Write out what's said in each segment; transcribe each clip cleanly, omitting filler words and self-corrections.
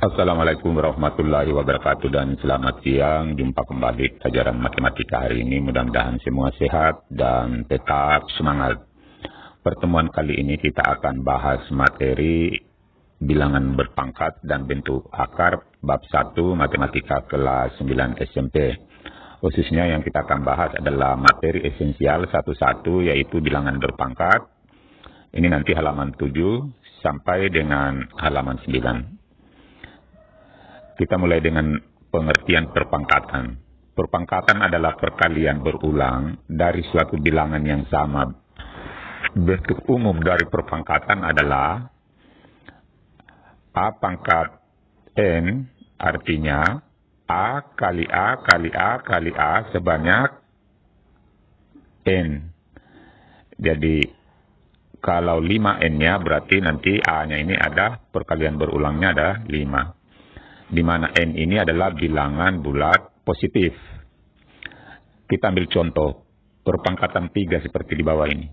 Assalamualaikum warahmatullahi wabarakatuh dan selamat siang. Jumpa kembali pelajaran matematika hari ini. Mudah-mudahan semua sehat dan tetap semangat. Pertemuan kali ini kita akan bahas materi bilangan berpangkat dan bentuk akar bab 1 matematika kelas 9 SMP. Khususnya yang kita akan bahas adalah materi esensial 1-1 yaitu bilangan berpangkat. Ini nanti halaman 7 sampai dengan halaman 9. Kita mulai dengan pengertian perpangkatan. Perpangkatan adalah perkalian berulang dari suatu bilangan yang sama. Bentuk umum dari perpangkatan adalah A pangkat N, artinya A kali A kali A kali A sebanyak N. Jadi kalau 5N-nya berarti nanti A-nya ini ada perkalian berulangnya ada 5. Di mana N ini adalah bilangan bulat positif. Kita ambil contoh perpangkatan 3 seperti di bawah ini.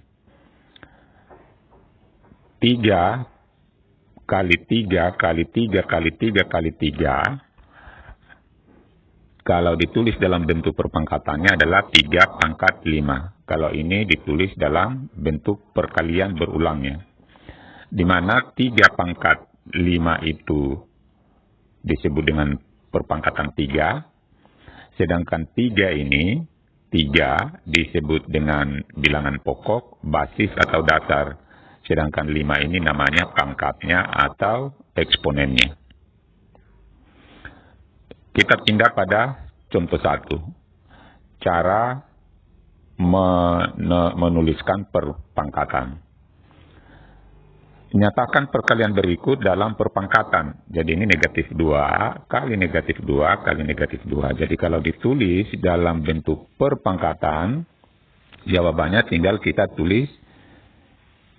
3 kali 3 kali 3 kali 3 kali 3. Kalau ditulis dalam bentuk perpangkatannya adalah 3 pangkat 5. Kalau ini ditulis dalam bentuk perkalian berulangnya. Di mana 3 pangkat 5 itu disebut dengan perpangkatan 3. Sedangkan 3 ini, 3 disebut dengan bilangan pokok, basis atau dasar. Sedangkan 5 ini namanya pangkatnya atau eksponennya. Kita pindah pada contoh 1. Cara menuliskan perpangkatan. Nyatakan perkalian berikut dalam perpangkatan. Jadi ini negatif 2 kali negatif 2 kali negatif 2. Jadi kalau ditulis dalam bentuk perpangkatan, jawabannya tinggal kita tulis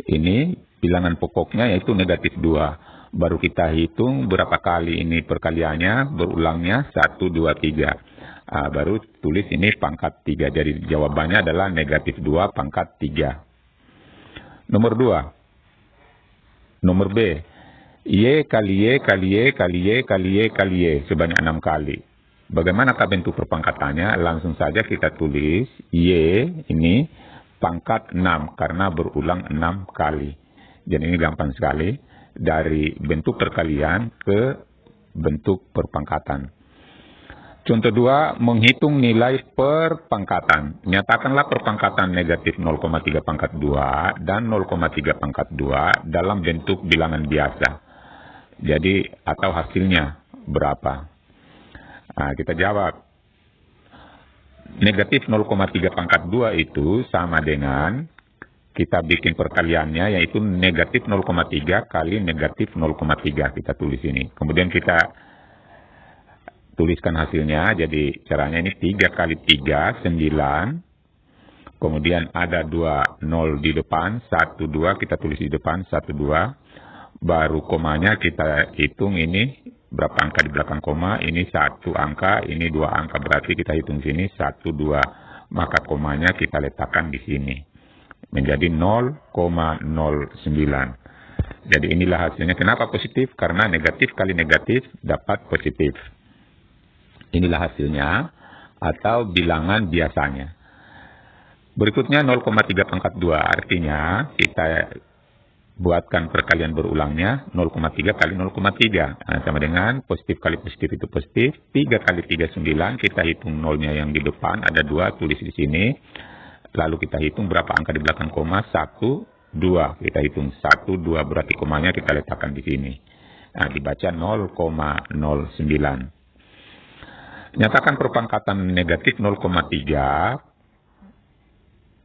ini bilangan pokoknya yaitu negatif 2. Baru kita hitung berapa kali ini perkaliannya, berulangnya 1, 2, 3. Baru tulis ini pangkat 3. Jadi jawabannya adalah negatif 2 pangkat 3. Nomor 2. Nomor B, Y kali Y kali Y kali Y kali Y kali Y sebanyak 6 kali. Bagaimanakah bentuk perpangkatannya? Langsung saja kita tulis Y ini pangkat 6 karena berulang 6 kali. Jadi ini gampang sekali dari bentuk perkalian ke bentuk perpangkatan. Contoh 2, menghitung nilai perpangkatan. Nyatakanlah perpangkatan negatif 0,3 pangkat 2 dan 0,3 pangkat 2 dalam bentuk bilangan biasa. Jadi, atau hasilnya berapa? Kita jawab. Negatif 0,3 pangkat 2 itu sama dengan, kita bikin perkaliannya yaitu negatif 0,3 kali negatif 0,3. Kita tulis ini. Kemudian kita tuliskan hasilnya. Jadi caranya ini 3 kali 3, 9. Kemudian ada 2 0 di depan, 1, 2. Kita tulis di depan, 1, 2. Baru komanya kita hitung ini. Berapa angka di belakang koma? Ini 1 angka, ini 2 angka. Berarti kita hitung sini 1, 2. Maka komanya kita letakkan di sini. Menjadi 0,09. Jadi inilah hasilnya. Kenapa positif? Karena negatif kali negatif dapat positif. Inilah hasilnya atau bilangan biasanya. Berikutnya 0,3 pangkat 2. Artinya kita buatkan perkalian berulangnya 0,3 kali 0,3. Sama dengan positif kali positif itu positif. 3 kali 3, 9. Kita hitung nolnya yang di depan. Ada 2 tulis di sini. Lalu kita hitung berapa angka di belakang koma. 1, 2. Kita hitung 1, 2. Berarti komanya kita letakkan di sini. Dibaca 0,09. Nyatakan perpangkatan negatif 0,3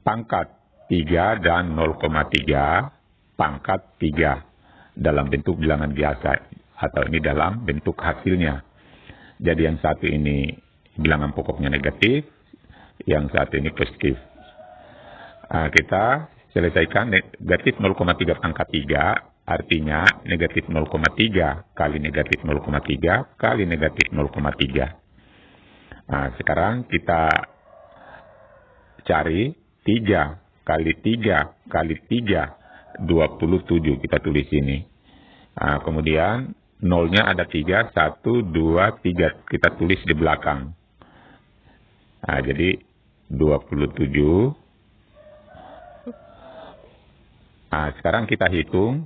pangkat 3 dan 0,3 pangkat 3 dalam bentuk bilangan biasa atau ini dalam bentuk hasilnya. Jadi yang satu ini bilangan pokoknya negatif, yang satu ini positif. Kita selesaikan negatif 0,3 pangkat 3, artinya negatif 0,3 kali negatif 0,3 kali negatif 0,3. Sekarang kita cari 3 kali 3 kali 3, 27. Kita tulis ini. Kemudian nolnya ada 3, 1, 2, 3. Kita tulis di belakang. Nah, jadi 27. Nah, sekarang kita hitung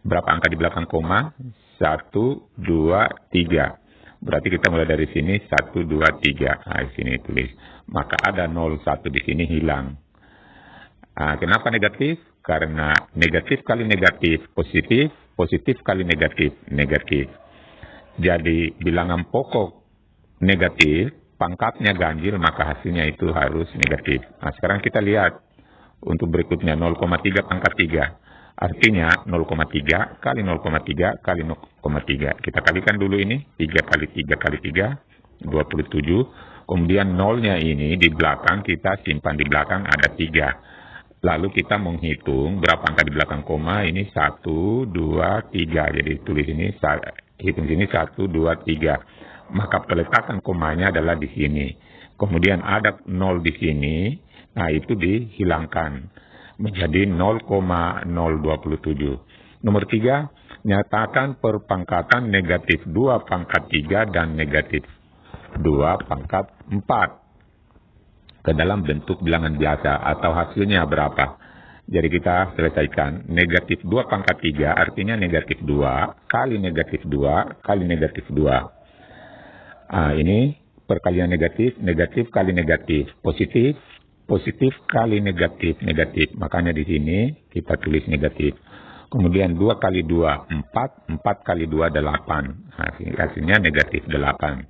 berapa angka di belakang koma. 1, 2, 3. Berarti kita mulai dari sini 1, 2, 3. Nah, di sini tulis. Maka ada 0, 1 di sini hilang. Nah, kenapa negatif? Karena negatif kali negatif positif, positif kali negatif negatif. Jadi bilangan pokok negatif, pangkatnya ganjil, maka hasilnya itu harus negatif. Nah, sekarang kita lihat untuk berikutnya 0,3 pangkat 3. Artinya 0,3 kali 0,3 kali 0,3. Kita kalikan dulu ini. 3 kali 3 kali 3, 27. Kemudian nolnya ini di belakang kita simpan di belakang ada 3. Lalu kita menghitung berapa angka di belakang koma. Ini 1, 2, 3. Jadi tulis ini, hitung sini 1, 2, 3. Maka peletakan komanya adalah di sini. Kemudian ada 0 di sini. Nah, itu dihilangkan. Menjadi 0,027. Nomor 3, nyatakan perpangkatan negatif 2 pangkat 3 dan negatif 2 pangkat 4. Ke dalam bentuk bilangan biasa atau hasilnya berapa. Jadi kita selesaikan. Negatif 2 pangkat 3 artinya negatif 2 kali negatif 2 kali negatif 2. Nah, ini perkalian negatif, negatif kali negatif, positif, positif kali negatif, negatif. Makanya di sini kita tulis negatif. Kemudian 2 kali 2, 4, 4 kali 2, 8. Hasilnya negatif 8.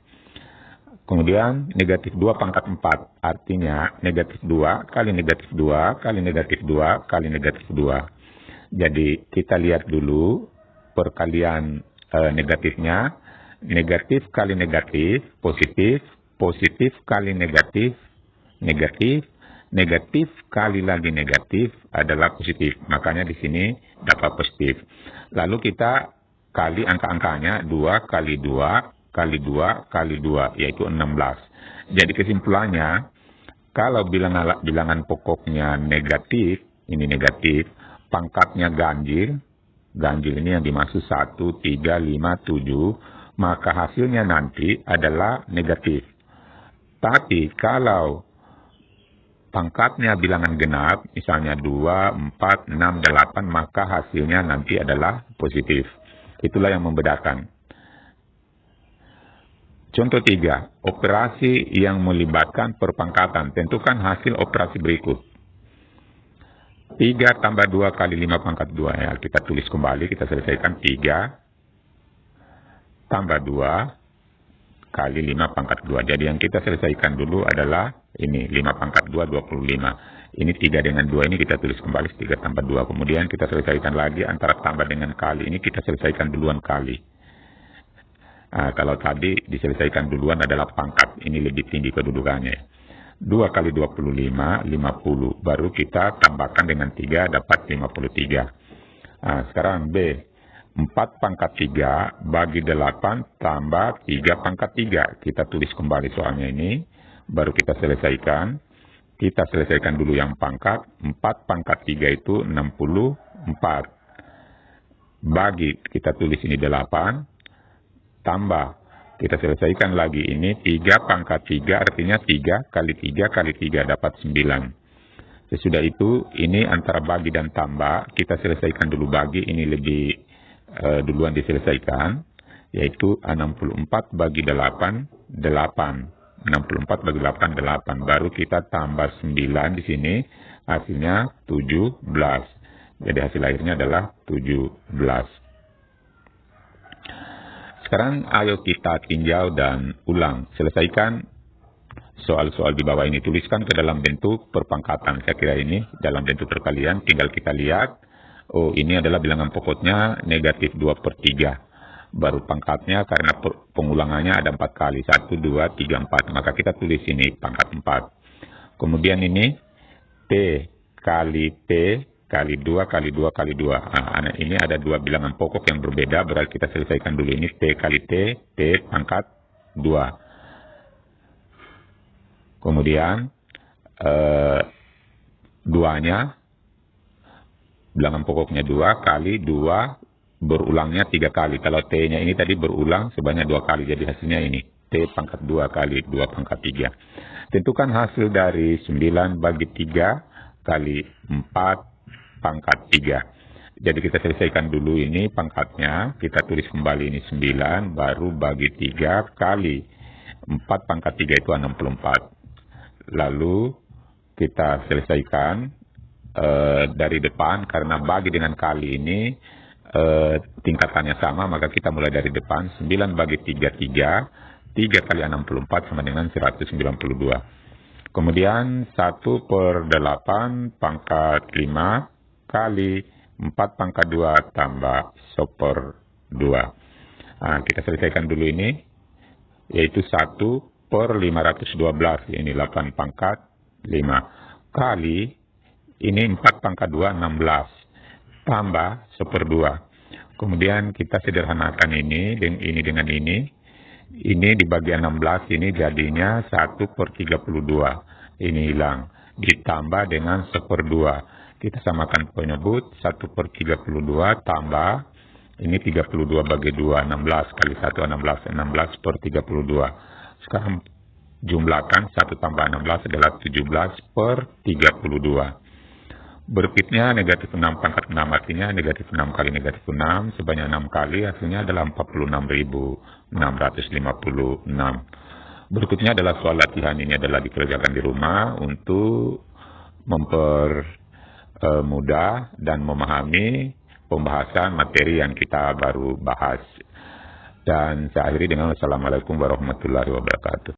Kemudian negatif 2 pangkat 4. Artinya negatif 2 kali negatif 2 kali negatif 2 kali negatif 2. Jadi kita lihat dulu perkalian negatifnya. Negatif kali negatif, positif. Positif kali negatif, negatif. Negatif kali lagi negatif adalah positif. Makanya di sini dapat positif. Lalu kita kali angka-angkanya 2 kali 2 kali 2 kali 2, yaitu 16. Jadi kesimpulannya, kalau bilangan pokoknya negatif, ini negatif, pangkatnya ganjil, ganjil ini yang dimaksud 1, 3, 5, 7, maka hasilnya nanti adalah negatif. Tapi kalau pangkatnya bilangan genap, misalnya 2, 4, 6, 8, maka hasilnya nanti adalah positif. Itulah yang membedakan. Contoh 3, operasi yang melibatkan perpangkatan. Tentukan hasil operasi berikut. 3 tambah 2 kali 5 pangkat 2. Ya, kita tulis kembali, kita selesaikan 3 tambah 2 kali 5 pangkat 2. Jadi yang kita selesaikan dulu adalah ini, 5 pangkat 2, 25. Ini 3 dengan 2 ini kita tulis kembali, 3 tambah 2. Kemudian kita selesaikan lagi antara tambah dengan kali. Ini kita selesaikan duluan kali. Nah, kalau tadi diselesaikan duluan adalah pangkat. Ini lebih tinggi kedudukannya. 2 kali 25, 50. Baru kita tambahkan dengan 3, dapat 53. Nah, sekarang B. 4 pangkat 3 bagi 8 tambah 3 pangkat 3. Kita tulis kembali soalnya ini. Baru kita selesaikan. Kita selesaikan dulu yang pangkat. 4 pangkat 3 itu 64. Bagi, kita tulis ini 8. Tambah, kita selesaikan lagi ini 3 pangkat 3 artinya 3 kali 3 kali 3 dapat 9. Sesudah itu ini antara bagi dan tambah kita selesaikan dulu bagi, ini lebih duluan diselesaikan, yaitu 64 bagi 8 8. 64 bagi 8 8. Baru kita tambah 9 di sini hasilnya 17. Jadi hasil akhirnya adalah 17. Sekarang ayo kita tinjau dan ulang. Selesaikan soal-soal di bawah ini. Tuliskan ke dalam bentuk perpangkatan. Saya kira ini dalam bentuk perkalian. Tinggal kita lihat. Oh, ini adalah bilangan pokoknya negatif 2/3. Baru pangkatnya karena pengulangannya ada 4 kali. 1, 2, 3, 4. Maka kita tulis ini pangkat 4. Kemudian ini T kali T kali 2 kali 2 kali 2. Nah, ini ada 2 bilangan pokok yang berbeda. Berarti kita selesaikan dulu ini T kali T, T pangkat 2. Kemudian 2-nya, bilangan pokoknya 2 kali 2 berulangnya 3 kali. Kalau T-nya ini tadi berulang sebanyak 2 kali. Jadi hasilnya ini. T pangkat 2 kali 2 pangkat 3. Tentukan hasil dari 9 bagi 3 kali 4 pangkat 3. Jadi kita selesaikan dulu ini pangkatnya. Kita tulis kembali ini 9 baru bagi 3 kali 4 pangkat 3 itu 64. Lalu kita selesaikan dari depan. Karena bagi dengan kali ini tingkatannya sama, maka kita mulai dari depan. 9 bagi 3, 3 kali 64 sama dengan 192. Kemudian 1/8 pangkat 5 kali 4 pangkat 2 tambah 1/2. Nah, kita selesaikan dulu ini, yaitu 1/512. Ini 8 pangkat 5 kali ini 4 pangkat 2, 16 tambah 1/2. Kemudian kita sederhanakan ini dengan ini. Ini dibagi 16, ini jadinya 1/32. Ini hilang. Ditambah dengan 1/2. Kita samakan penyebut. 1/32 tambah. Ini 32 bagi 2. 16 kali 1, 16. 16/32. Sekarang jumlahkan 1 tambah 16 adalah 17/32. Berikutnya negatif 6 pangkat 6, artinya negatif 6 kali negatif 6 sebanyak 6 kali, hasilnya adalah 46.656. Berikutnya adalah soal latihan. Ini adalah dikerjakan di rumah untuk mempermudah dan memahami pembahasan materi yang kita baru bahas. Dan saya akhiri dengan Assalamualaikum warahmatullahi wabarakatuh.